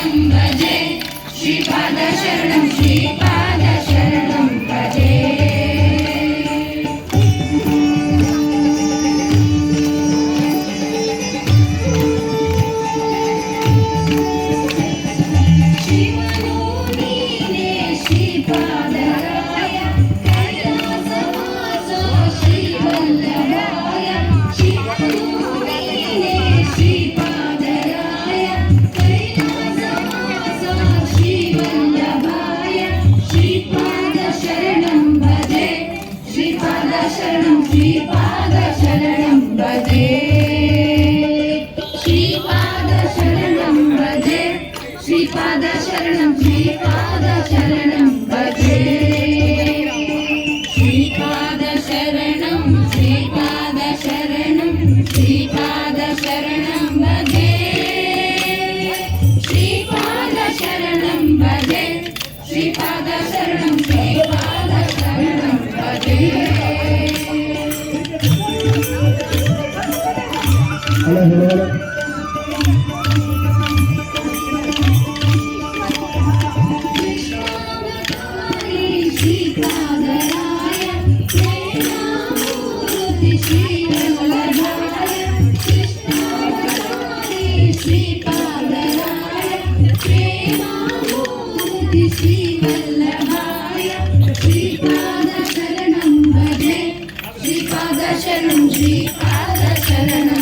भजे श्रीपाद शरणं श्रीपाद शरणं भजे शिवनोनीने श्रीपादराय कैलासवासो श्रीवल्लभाय शिवनोनीने श्रीपादराय कैलासवासो श्रीवल्लभाय श्रीपाद शरणं भजे श्रीपाद शरणं श्रीपाद शरणं भजे श्रीपाद शरणं भजे श्रीपाद शरणं श्रीपाद शरणं भजे श्रीपाद शरणं श्रीपाद शरणं श्रीपाद शरणं भजे श्रीपाद शरणं भजे श्रीपाद शरणं श्रीपाद शरणं भजे श्रीपादराय प्रेमामूर्ति श्रीवल्लभाय कृष्णावतारी श्रीपादराय प्रेमामूर्ति श्रीवल्लभाय श्रीपाद शरणं भजे श्रीपाद शरणं श्रीपाद शरणं